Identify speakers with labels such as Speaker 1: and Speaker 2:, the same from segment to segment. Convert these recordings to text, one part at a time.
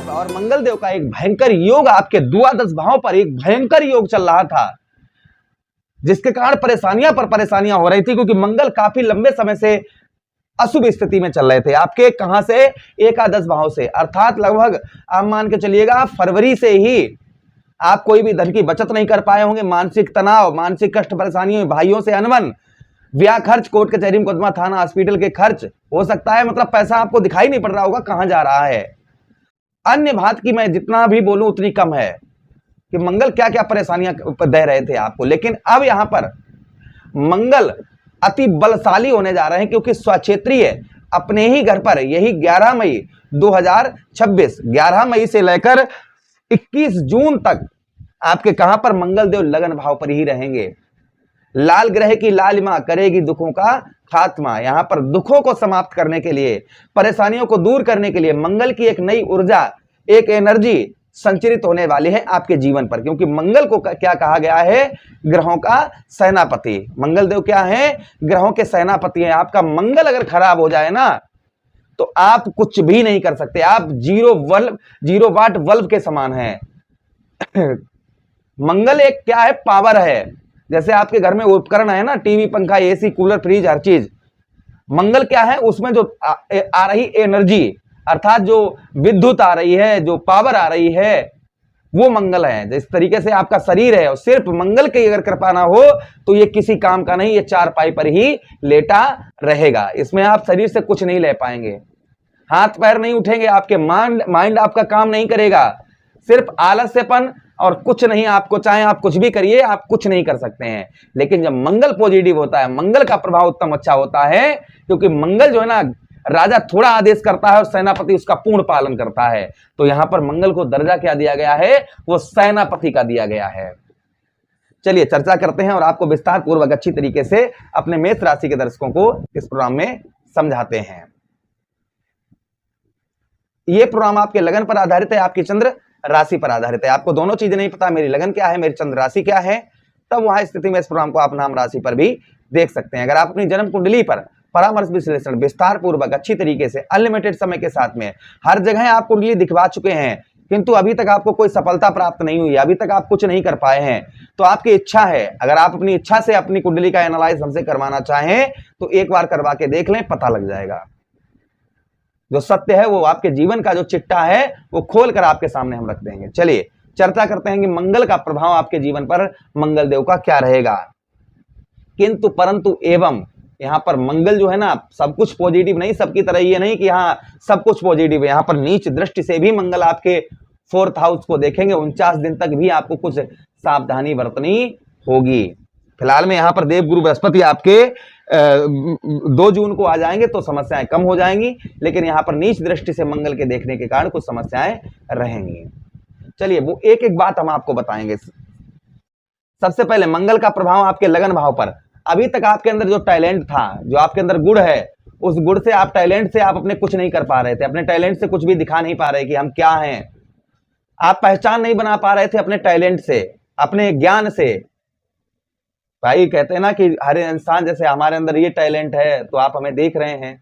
Speaker 1: और मंगल देव का एक भयंकर योग आपके द्वादश भाव पर एक भयंकर योग चल रहा था, जिसके कारण परेशानियां पर परेशानियां हो रही थी, क्योंकि मंगल काफी लंबे समय से अशुभ स्थिति में चल रहे थे आपके। कहां से? एकादश भाव से, अर्थात लगभग आप मान के चलिएगा फरवरी से ही आप कोई भी धन की बचत नहीं कर पाए होंगे। मानसिक तनाव, मानसिक कष्ट, परेशानियों, भाइयों से अनबन, ब्याह खर्च, कोर्ट कचहरी मुकदमा, थाना हॉस्पिटल के खर्च हो सकता है। मतलब पैसा आपको दिखाई नहीं पड़ रहा होगा कहां जा रहा है। अन्य बात की मैं जितना भी बोलूं उतनी कम है कि मंगल क्या क्या परेशानियां दे रहे थे आपको। लेकिन अब यहां पर मंगल अति बलशाली होने जा रहे हैं, क्योंकि स्वक्षेत्रीय अपने ही घर पर यही 11 मई 2026, 11 मई से लेकर 21 जून तक आपके कहां पर मंगल देव लगन भाव पर ही रहेंगे। लाल ग्रह की लालिमा करेगी दुखों का खात्मा। यहां पर दुखों को समाप्त करने के लिए, परेशानियों को दूर करने के लिए मंगल की एक नई ऊर्जा, एक एनर्जी संचरित होने वाली है आपके जीवन पर, क्योंकि मंगल को क्या कहा गया है? ग्रहों का सेनापति। मंगल देव क्या है? ग्रहों के सेनापति हैं। आपका मंगल अगर खराब हो जाए ना तो आप कुछ भी नहीं कर सकते। आप जीरो वाट बल्ब के समान हैं। मंगल एक क्या है? पावर है। जैसे आपके घर में उपकरण है ना, टीवी, पंखा, एसी, कूलर, फ्रिज, हर चीज, मंगल क्या है? उसमें जो आ रही एनर्जी, अर्थात जो विद्युत आ रही है, जो पावर आ रही है, वो मंगल है। जिस तरीके से आपका शरीर है और सिर्फ मंगल की अगर कृपा ना हो तो ये किसी काम का नहीं, ये चारपाई पर ही लेटा रहेगा। इसमें आप शरीर से कुछ नहीं ले पाएंगे, हाथ पैर नहीं उठेंगे, आपके माइंड आपका काम नहीं करेगा, सिर्फ आलस्यपन और कुछ नहीं। आपको चाहे आप कुछ भी करिए, आप कुछ नहीं कर सकते हैं। लेकिन जब मंगल पॉजिटिव होता है, मंगल का प्रभाव उत्तम अच्छा होता है, क्योंकि मंगल जो है ना, राजा थोड़ा आदेश करता है और सेनापति उसका पूर्ण पालन करता है। तो यहां पर मंगल को दर्जा क्या दिया गया है? वो सेनापति का दिया गया है। चलिए चर्चा करते हैं और आपको विस्तार पूर्वक अच्छी तरीके से अपने मेष राशि के दर्शकों को इस प्रोग्राम में समझाते हैं। ये प्रोग्राम आपके लगन पर आधारित है, आपकी चंद्र राशि पर आधारित है। आपको दोनों चीजें नहीं पता, मेरी लगन क्या है, मेरी चंद्र राशि क्या है, तब वहां स्थिति में इस प्रोग्राम को आप नाम राशि पर भी देख सकते हैं। अगर आप अपनी जन्म कुंडली पर परामर्श विश्लेषण विस्तार पूर्वक अच्छी तरीके से अनलिमिटेड समय के साथ में हर जगह आप कुंडली दिखवा चुके हैं, किंतु अभी तक आपको कोई सफलता प्राप्त नहीं हुई, अभी तक आप कुछ नहीं कर पाए हैं, तो आपकी इच्छा है, अगर आप अपनी इच्छा से अपनी कुंडली का एनालाइज हमसे करवाना चाहें तो एक बार करवा के देख लें, पता लग जाएगा। जो सत्य है वो आपके जीवन का जो चिट्टा है वो खोल कर आपके सामने हम रख देंगे। चलिए चर्चा करते हैं कि मंगल का प्रभाव आपके जीवन पर मंगल देव का क्या रहेगा। किंतु परंतु एवं यहां पर मंगल जो है ना, सब कुछ पॉजिटिव नहीं, सबकी तरह ये नहीं कि हाँ सब कुछ पॉजिटिव है। यहां पर नीच दृष्टि से भी मंगल आपके 4th हाउस को देखेंगे। 49 दिन तक भी आपको कुछ सावधानी बरतनी होगी। फिलहाल में यहां पर देवगुरु बृहस्पति आपके 2 जून को आ जाएंगे तो समस्याएं कम हो जाएंगी, लेकिन यहां पर नीच दृष्टि से मंगल के देखने के कारण कुछ समस्याएं रहेंगी। चलिए वो एक एक बात हम आपको बताएंगे। सबसे पहले मंगल का प्रभाव आपके लगन भाव पर। अभी तक आपके अंदर जो टैलेंट था, जो आपके अंदर गुण है, उस गुण से आप टैलेंट से आप अपने कुछ नहीं कर पा रहे थे, अपने टैलेंट से कुछ भी दिखा नहीं पा रहे कि हम क्या हैं। आप पहचान नहीं बना पा रहे थे अपने टैलेंट से, अपने ज्ञान से। भाई कहते हैं ना कि हर इंसान, जैसे हमारे अंदर ये टैलेंट है तो आप हमें देख रहे हैं,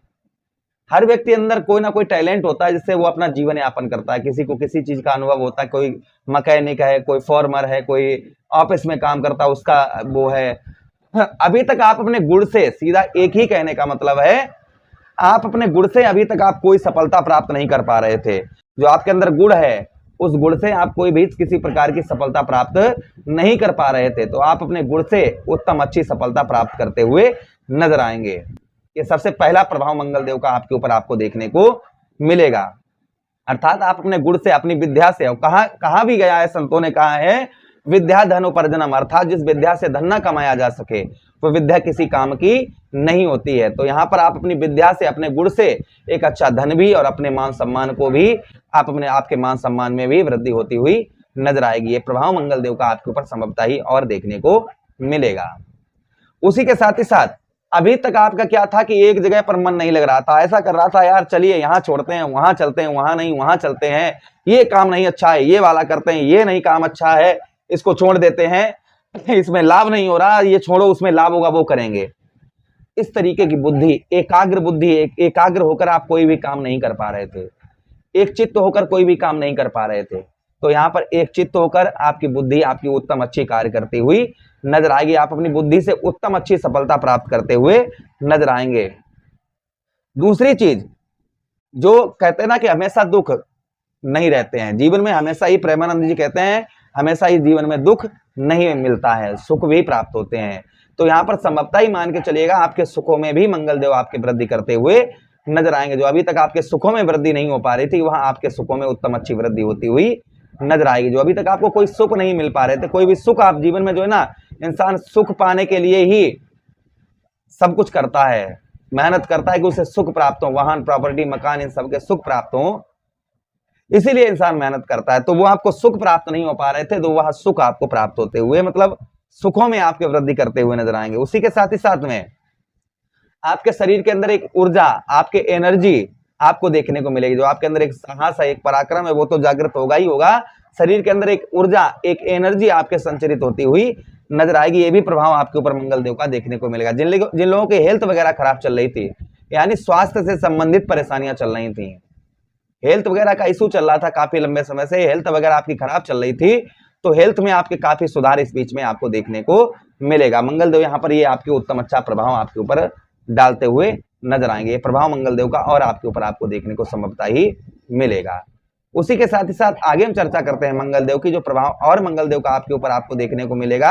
Speaker 1: हर व्यक्ति अंदर कोई ना कोई टैलेंट होता है जिससे वो अपना जीवन यापन करता है। किसी को किसी चीज का अनुभव होता है, कोई मैकेनिक है, कोई फॉर्मर है, कोई ऑफिस में काम करता है, उसका वो है। अभी तक आप अपने गुण से, सीधा एक ही कहने का मतलब है, आप अपने गुण से अभी तक आप कोई सफलता प्राप्त नहीं कर पा रहे थे। जो आपके अंदर गुण है उस गुण से आप कोई भी किसी प्रकार की सफलता प्राप्त नहीं कर पा रहे थे, तो आप अपने गुण से उत्तम अच्छी सफलता प्राप्त करते हुए नजर आएंगे। ये सबसे पहला प्रभाव मंगल देव का आपके ऊपर आपको देखने को मिलेगा। अर्थात आप अपने गुण से, अपनी विद्या से, कहा भी गया है, संतों ने कहा है, विद्या धन उपार्जनम, अर्थात जिस विद्या से धन ना कमाया जा सके वो विद्या किसी काम की नहीं होती है। तो यहाँ पर आप अपनी विद्या से, अपने गुण से एक अच्छा धन भी और अपने मान सम्मान को भी, आपके मान सम्मान में भी वृद्धि होती हुई नजर आएगी। ये प्रभाव मंगल देव का आपके ऊपर संभवतः ही और देखने को मिलेगा। उसी के साथ ही साथ अभी तक आपका क्या था कि एक जगह पर मन नहीं लग रहा था, ऐसा कर रहा था यार चलिए यहाँ छोड़ते हैं, वहां चलते हैं, वहां नहीं वहां चलते हैं, ये काम नहीं अच्छा है, ये वाला करते हैं, ये नहीं काम अच्छा है, इसको छोड़ देते हैं, इसमें लाभ नहीं हो रहा, ये छोड़ो, उसमें लाभ होगा वो करेंगे। इस तरीके की बुद्धि, एकाग्र बुद्धि, एकाग्र होकर आप कोई भी काम नहीं कर पा रहे थे। एक चित्त होकर कोई भी काम नहीं कर पा रहे थे, तो यहाँ पर एक चित्त होकर आपकी बुद्धि आपकी उत्तम अच्छी कार्य करती हुई नजर आएगी। आप अपनी बुद्धि से उत्तम अच्छी सफलता प्राप्त करते हुए नजर आएंगे। दूसरी चीज, जो कहते हैं ना कि हमेशा दुख नहीं रहते हैं जीवन में, हमेशा ही प्रेमानंद जी कहते हैं हमेशा ही जीवन में दुख नहीं मिलता है, सुख भी प्राप्त होते हैं। तो यहाँ पर संभवतः ही मान के चलिएगा आपके सुखों में भी मंगल देव आपकी वृद्धि करते हुए नजर आएंगे। जो अभी तक आपके सुखों में वृद्धि नहीं हो पा रही थी, वहां आपके सुखों में उत्तम अच्छी वृद्धि होती हुई नजर आएगी। जो अभी तक आपको कोई सुख नहीं मिल पा रहे थे, कोई भी सुख आप जीवन में जो है ना, इंसान सुख पाने के लिए ही सब कुछ करता है, मेहनत करता है कि उसे सुख प्राप्त हो, वाहन प्रॉपर्टी मकान इन सबके सुख प्राप्त हो, इसीलिए इंसान मेहनत करता है। तो वो आपको सुख प्राप्त नहीं हो पा रहे थे, तो वह सुख आपको प्राप्त होते हुए मतलब सुखों में आपके वृद्धि करते हुए नजर आएंगे। उसी के साथ ही साथ में आपके शरीर के अंदर एक ऊर्जा, आपके एनर्जी आपको देखने को मिलेगी। जो आपके अंदर एक साहस है, एक पराक्रम है, वो तो जागृत होगा ही होगा। शरीर के अंदर एक ऊर्जा, एक एनर्जी आपके संचरित होती हुई नजर आएगी। ये भी प्रभाव आपके ऊपर मंगल देव का देखने को मिलेगा। जिन लोगों की हेल्थ वगैरह खराब चल रही थी, यानी स्वास्थ्य से संबंधित परेशानियां चल रही थी, हेल्थ वगैरह का इशू चल रहा था काफी लंबे समय से, हेल्थ वगैरह आपकी खराब चल रही थी, तो हेल्थ में आपके काफी सुधार इस बीच में आपको देखने को मिलेगा। मंगल देव यहाँ पर ये आपके उत्तम अच्छा प्रभाव आपके ऊपर डालते हुए नजर आएंगे। ये प्रभाव मंगल देव का और आपके ऊपर आपको देखने को संभवतः ही मिलेगा। उसी के साथ ही साथ आगे हम चर्चा करते हैं मंगल देव की जो प्रभाव और मंगल देव का आपके ऊपर आपको देखने को मिलेगा।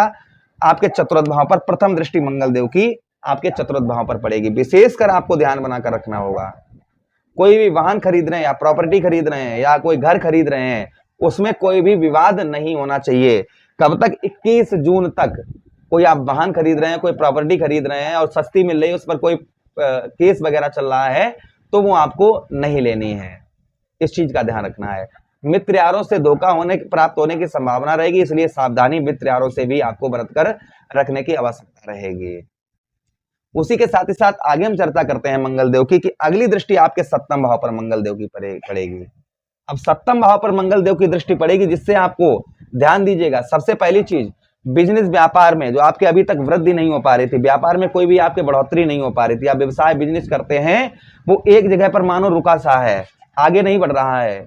Speaker 1: आपके चतुर्थ भाव पर प्रथम दृष्टि मंगल देव की आपके चतुर्थ भाव पर पड़ेगी। विशेषकर आपको ध्यान बनाकर रखना होगा, कोई भी वाहन खरीद रहे हैं या प्रॉपर्टी खरीद रहे हैं या कोई घर खरीद रहे हैं, उसमें कोई भी विवाद नहीं होना चाहिए। कब तक? 21 जून तक। कोई आप वाहन खरीद रहे हैं, कोई प्रॉपर्टी खरीद रहे हैं और सस्ती मिल रही है, उस पर कोई केस वगैरह चल रहा है, तो वो आपको नहीं लेनी है। इस चीज का ध्यान रखना है। मित्र यारों से धोखा प्राप्त होने की संभावना रहेगी, इसलिए सावधानी मित्र यारों से भी आपको बरत कर रखने की आवश्यकता रहेगी। उसी के साथ ही साथ आगे हम चर्चा करते हैं मंगल देव की कि अगली दृष्टि आपके सप्तम भाव पर मंगल देव की पड़ेगी। अब सप्तम भाव पर मंगल देव की दृष्टि पड़ेगी, जिससे आपको ध्यान दीजिएगा। सबसे पहली चीज, बिजनेस व्यापार में जो आपके अभी तक वृद्धि नहीं हो पा रही थी, व्यापार में कोई भी आपके बढ़ोतरी नहीं हो पा रही थी, आप व्यवसाय बिजनेस करते हैं, वो एक जगह पर मानो रुका सा है, आगे नहीं बढ़ रहा है,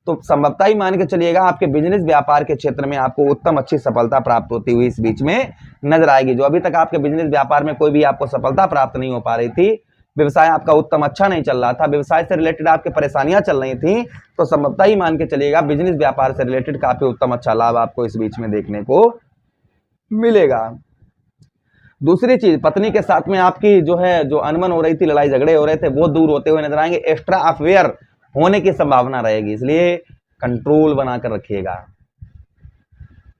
Speaker 1: तो संभवतः ही मान के चलिएगा आपके बिजनेस व्यापार के क्षेत्र में आपको उत्तम अच्छी सफलता प्राप्त होती हुई इस बीच में नजर आएगी। जो अभी तक आपके बिजनेस व्यापार में कोई भी आपको सफलता प्राप्त नहीं हो पा रही थी, व्यवसाय आपका उत्तम अच्छा नहीं चल रहा था, व्यवसाय से रिलेटेड आपके परेशानियां चल रही थी, तो संभवतः ही मान के चलिएगा बिजनेस व्यापार से रिलेटेड काफी उत्तम अच्छा लाभ आपको इस बीच में देखने को मिलेगा। दूसरी चीज, पत्नी के साथ में आपकी जो अनबन हो रही थी, लड़ाई झगड़े हो रहे थे, वो दूर होते हुए नजर आएंगे। एक्स्ट्रा अफेयर होने की संभावना रहेगी, इसलिए कंट्रोल बनाकर रखिएगा।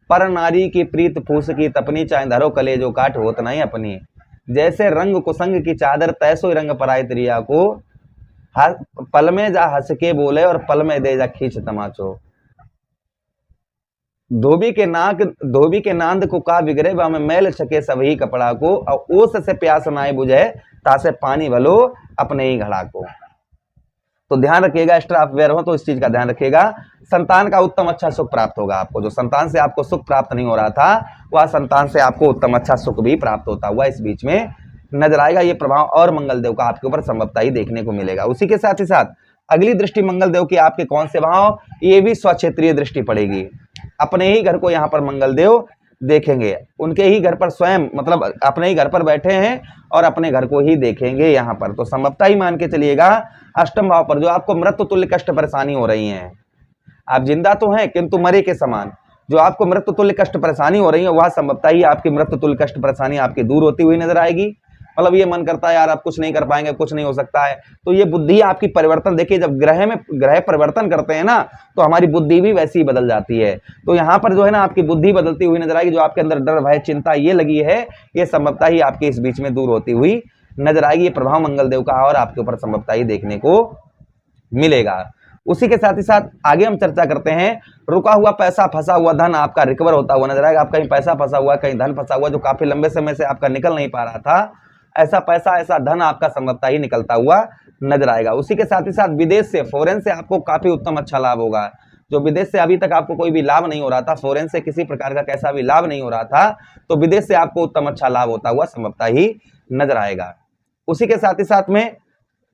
Speaker 1: पर नारी की प्रीत फूस की तपनी, चाहे धरो कले जो काट होत नहीं अपनी। जैसे रंग कुसंग की चादर, तैसो रंग पराई त्रिया को। पल में जा हंस के बोले और पल में दे जा खींच तमाचो। धोबी के नांद को का बिगड़े, वह में मैल छके सभी कपड़ा को। और ओस से प्यास नाए बुझे, तासे पानी भलो अपने ही घड़ा को। तो ध्यान रखिएगा, एक्स्ट्रा अफेयर हो तो इस चीज का ध्यान रखिएगा। संतान का उत्तम अच्छा सुख प्राप्त होगा आपको। जो संतान से आपको सुख प्राप्त नहीं हो रहा था, वह संतान से आपको उत्तम अच्छा सुख भी प्राप्त होता हुआ इस बीच में नजर आएगा। ये प्रभाव और मंगल देव का आपके ऊपर संभवतः ही देखने को मिलेगा। उसी के साथ ही साथ अगली दृष्टि मंगल देव की आपके कौन से भाव, ये भी स्वक्षेत्रीय दृष्टि पड़ेगी। अपने ही घर को यहाँ पर मंगल देव देखेंगे, उनके ही घर पर स्वयं, मतलब अपने ही घर पर बैठे हैं और अपने घर को ही देखेंगे यहाँ पर। तो संभवतः ही मान के चलिएगा अष्टम भाव पर जो आपको मृत्यु तुल्य कष्ट परेशानी हो रही है, आप जिंदा तो हैं किंतु मरे के समान, जो आपको मृत्यु तुल्य कष्ट परेशानी हो रही है, वह संभवतः ही आपकी मृत्यु तुल्य कष्ट परेशानी आपकी दूर होती हुई नजर आएगी। मतलब ये मन करता है यार आप कुछ नहीं कर पाएंगे, कुछ नहीं हो सकता है, तो ये बुद्धि आपकी परिवर्तन, देखिए जब ग्रह परिवर्तन करते हैं ना, तो हमारी बुद्धि भी वैसी ही बदल जाती है। तो यहाँ पर जो है ना आपकी बुद्धि बदलती हुई नजर आएगी। जो आपके अंदर डर भय चिंता ये लगी है, ये संभवतः ही आपके इस बीच में दूर होती हुई नजर आएगी। ये प्रभाव मंगल देव का और आपके ऊपर संभवतः ही देखने को मिलेगा। उसी के साथ ही साथ आगे हम चर्चा करते हैं, रुका हुआ पैसा, फंसा हुआ धन आपका रिकवर होता हुआ नजर आएगा। आप कहीं पैसा फंसा हुआ, कहीं धन फंसा हुआ, जो काफी लंबे समय से आपका निकल नहीं पा रहा था, ऐसा पैसा ऐसा धन आपका संभवतः ही निकलता हुआ नजर आएगा। उसी के साथ ही साथ विदेश से, फॉरेन से आपको काफी उत्तम अच्छा लाभ होगा। जो विदेश से अभी तक आपको कोई भी लाभ नहीं हो रहा था, फॉरेन से किसी प्रकार का कैसा भी लाभ नहीं हो रहा था, तो विदेश से आपको उत्तम अच्छा लाभ होता हुआ संभवतः ही नजर आएगा। उसी के साथ ही साथ में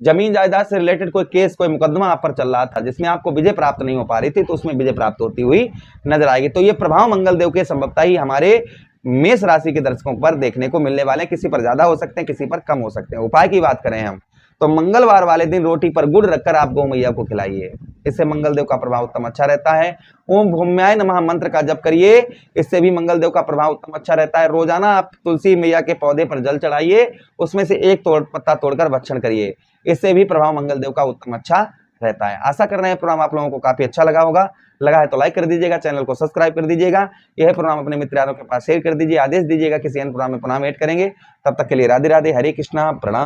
Speaker 1: जमीन जायदाद से रिलेटेड कोई केस, कोई मुकदमा आप पर चल रहा था जिसमें आपको विजय प्राप्त नहीं हो पा रही थी, तो उसमें विजय प्राप्त होती हुई नजर आएगी। तो ये प्रभाव मंगल देव के संभवतः ही हमारे मेष राशि के दर्शकों पर देखने को मिलने वाले हैं। किसी पर ज्यादा हो सकते हैं, किसी पर कम हो सकते हैं। उपाय की बात करें हम तो मंगलवार वाले दिन रोटी पर गुड़ रखकर आप गौ मैया को खिलाइए, इससे मंगल देव का प्रभाव उत्तम अच्छा रहता है। ओम भूम्याय नमः मंत्र का जप करिए, इससे भी मंगल देव का प्रभाव उत्तम अच्छा रहता है। रोजाना आप तुलसी मैया के पौधे पर जल चढ़ाइए, उसमें से एक पत्ता तोड़कर भक्षण करिए, इससे भी प्रभाव मंगल देव का उत्तम अच्छा रहता है। आशा कर रहे हैं प्रोग्राम आप लोगों को काफी अच्छा लगा होगा। लगा है तो लाइक कर दीजिएगा, चैनल को सब्सक्राइब कर दीजिएगा। यह प्रोग्राम अपने मित्र यारों के पास शेयर कर दीजिए। आदेश दीजिएगा किसी अन्य प्रोग्राम में पुनः ऐड करेंगे। तब तक के लिए राधे राधे, हरे कृष्णा, प्रणाम।